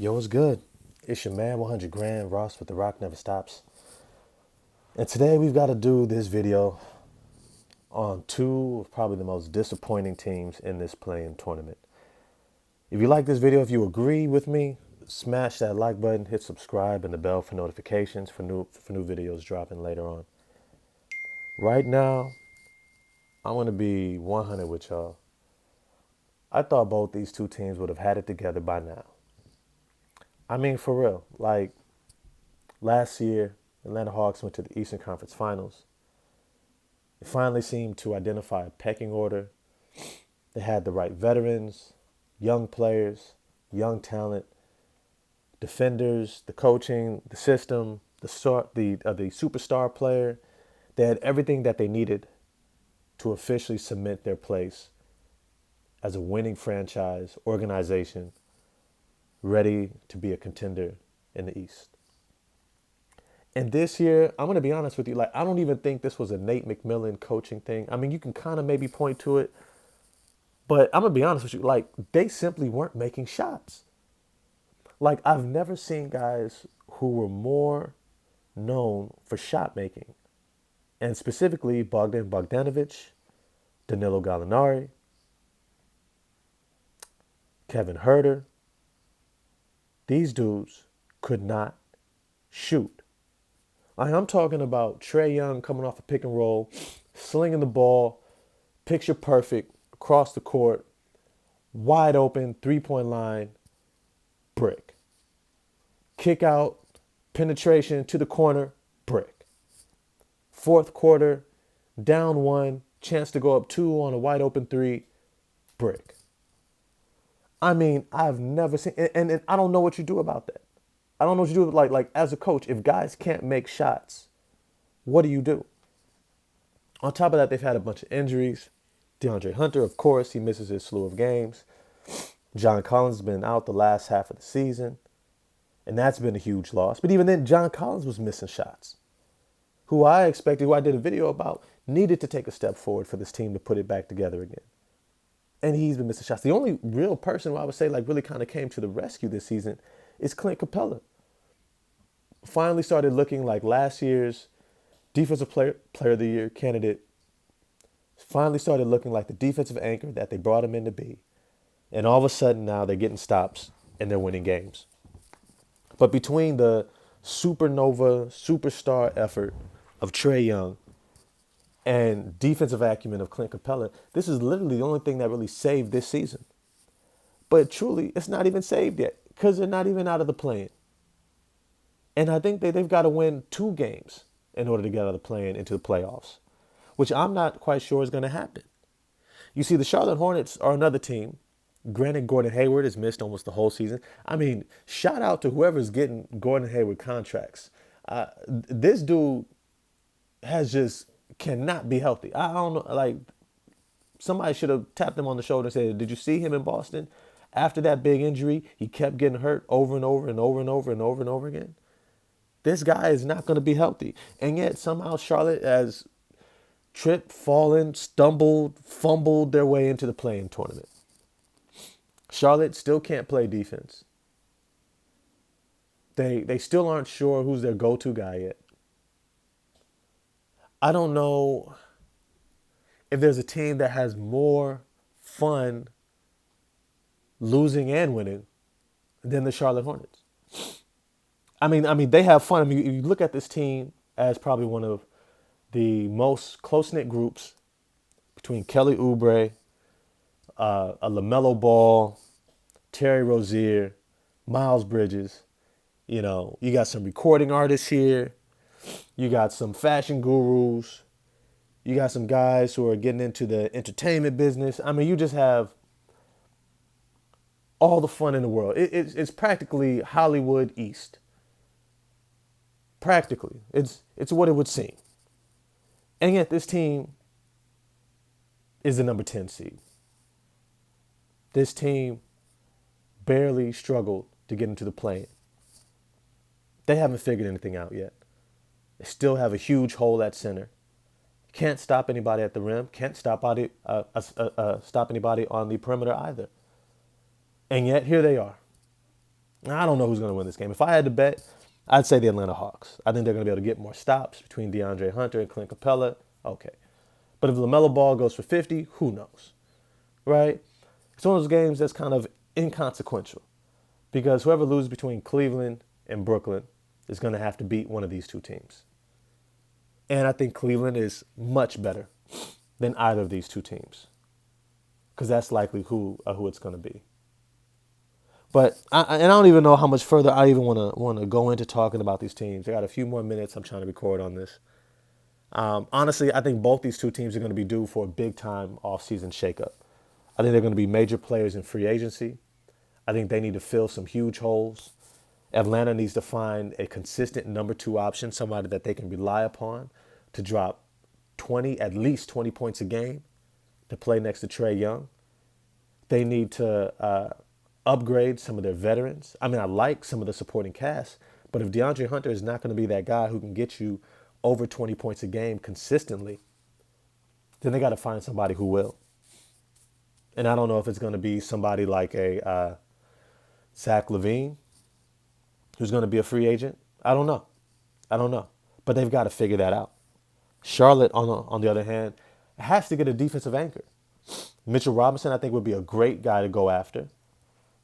Yo, what's good? It's your man, 100 Grand, Ross with The Rock Never Stops. And today we've got to do this video on two of probably the most disappointing teams in this play-in tournament. If you like this video, if you agree with me, smash that like button, hit subscribe and the bell for notifications for new videos dropping later on. Right now, I want to be 100 with y'all. I thought both these two teams would have had it together by now. I mean, for real. Like, last year, Atlanta Hawks went to the Eastern Conference Finals. They finally seemed to identify a pecking order. They had the right veterans, young players, young talent, defenders, the coaching, the system, the superstar player. They had everything that they needed to officially cement their place as a winning franchise organization ready to be a contender in the East. And this year, I'm going to be honest with you, like, I don't even think this was a Nate McMillan coaching thing. I mean, you can kind of maybe point to it, but I'm going to be honest with you, like, they simply weren't making shots. Like, I've never seen guys who were more known for shot making, and specifically Bogdan Bogdanovic, Danilo Gallinari, Kevin Herter. These dudes could not shoot. I'm talking about Trae Young coming off a pick and roll, slinging the ball, picture perfect, across the court, wide open, three-point line, brick. Kick out, penetration to the corner, brick. Fourth quarter, down one, chance to go up two on a wide open three, brick. I mean, I've never seen, and I don't know what you do about that. I don't know what you do. Like as a coach, if guys can't make shots, what do you do? On top of that, they've had a bunch of injuries. DeAndre Hunter, of course, he misses his slew of games. John Collins has been out the last half of the season, and that's been a huge loss. But even then, John Collins was missing shots, who I did a video about, needed to take a step forward for this team to put it back together again. And he's been missing shots. The only real person who I would say like really kind of came to the rescue this season is Clint Capella. Finally started looking like last year's defensive player of the year candidate. Finally started looking like the defensive anchor that they brought him in to be. And all of a sudden now they're getting stops and they're winning games. But between the supernova, superstar effort of Trae Young and defensive acumen of Clint Capella, this is literally the only thing that really saved this season. But truly, it's not even saved yet because they're not even out of the play-in. And I think they've got to win 2 games in order to get out of the play-in into the playoffs, which I'm not quite sure is going to happen. You see, the Charlotte Hornets are another team. Granted, Gordon Hayward has missed almost the whole season. I mean, shout out to whoever's getting Gordon Hayward contracts. This dude cannot be healthy. I don't know, like, somebody should have tapped him on the shoulder and said, did you see him in Boston? After that big injury, he kept getting hurt over and over and over and over and over and over again. This guy is not going to be healthy. And yet somehow Charlotte has tripped, fallen, stumbled, fumbled their way into the play-in tournament. Charlotte still can't play defense. They still aren't sure who's their go-to guy yet. I don't know if there's a team that has more fun losing and winning than the Charlotte Hornets. I mean, they have fun. I mean, you look at this team as probably one of the most close-knit groups between Kelly Oubre, a LaMelo Ball, Terry Rozier, Miles Bridges. You know, you got some recording artists here. You got some fashion gurus. You got some guys who are getting into the entertainment business. I mean, you just have all the fun in the world. It's practically Hollywood East. Practically. It's what it would seem. And yet this team is the number 10 seed. This team barely struggled to get into the play-in. They haven't figured anything out yet. They still have a huge hole at center. Can't stop anybody at the rim. Can't stop anybody on the perimeter either. And yet here they are. I don't know who's going to win this game. If I had to bet, I'd say the Atlanta Hawks. I think they're going to be able to get more stops between DeAndre Hunter and Clint Capella. Okay. But if LaMelo Ball goes for 50, who knows? Right? It's one of those games that's kind of inconsequential because whoever loses between Cleveland and Brooklyn is going to have to beat one of these two teams. And I think Cleveland is much better than either of these two teams because that's likely who it's going to be. But I don't even know how much further I even want to go into talking about these teams. I got a few more minutes. I'm trying to record on this. Honestly, I think both these two teams are going to be due for a big time offseason shakeup. I think they're going to be major players in free agency. I think they need to fill some huge holes. Atlanta needs to find a consistent number two option, somebody that they can rely upon to drop 20, at least 20 points a game to play next to Trae Young. They need to upgrade some of their veterans. I mean, I like some of the supporting cast, but if DeAndre Hunter is not going to be that guy who can get you over 20 points a game consistently, then they got to find somebody who will. And I don't know if it's going to be somebody like a Zach LaVine, who's going to be a free agent. I don't know. But they've got to figure that out. Charlotte, on the other hand, has to get a defensive anchor. Mitchell Robinson, I think, would be a great guy to go after.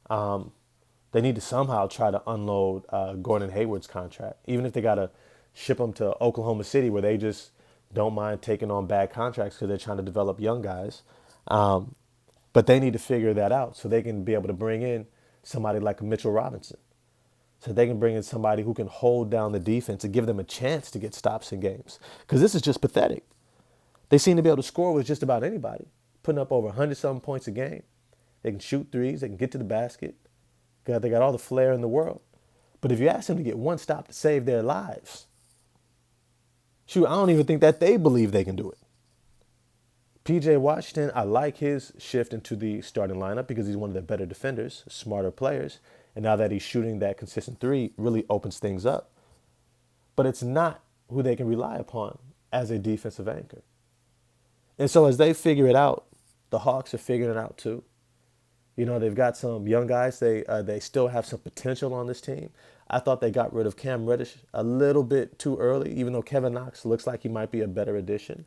They need to somehow try to unload Gordon Hayward's contract, even if they got to ship him to Oklahoma City, where they just don't mind taking on bad contracts because they're trying to develop young guys. But they need to figure that out so they can be able to bring in somebody like Mitchell Robinson. So they can bring in somebody who can hold down the defense and give them a chance to get stops in games. Because this is just pathetic. They seem to be able to score with just about anybody, putting up over 100-something points a game. They can shoot threes. They can get to the basket. They got all the flair in the world. But if you ask them to get one stop to save their lives, shoot, I don't even think that they believe they can do it. P.J. Washington, I like his shift into the starting lineup because he's one of the better defenders, smarter players. And now that he's shooting that consistent three, really opens things up. But it's not who they can rely upon as a defensive anchor. And so as they figure it out, the Hawks are figuring it out too. You know, they've got some young guys. They still have some potential on this team. I thought they got rid of Cam Reddish a little bit too early, even though Kevin Knox looks like he might be a better addition.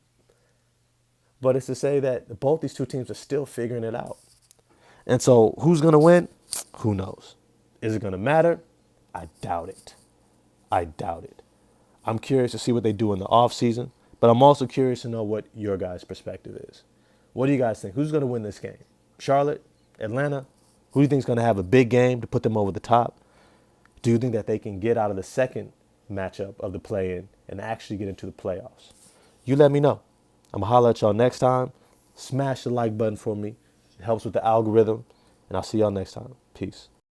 But it's to say that both these two teams are still figuring it out. And so who's going to win? Who knows? Is it going to matter? I doubt it. I'm curious to see what they do in the offseason, but I'm also curious to know what your guys' perspective is. What do you guys think? Who's going to win this game? Charlotte? Atlanta? Who do you think is going to have a big game to put them over the top? Do you think that they can get out of the second matchup of the play-in and actually get into the playoffs? You let me know. I'm going to holler at y'all next time. Smash the like button for me. It helps with the algorithm. And I'll see y'all next time. Peace.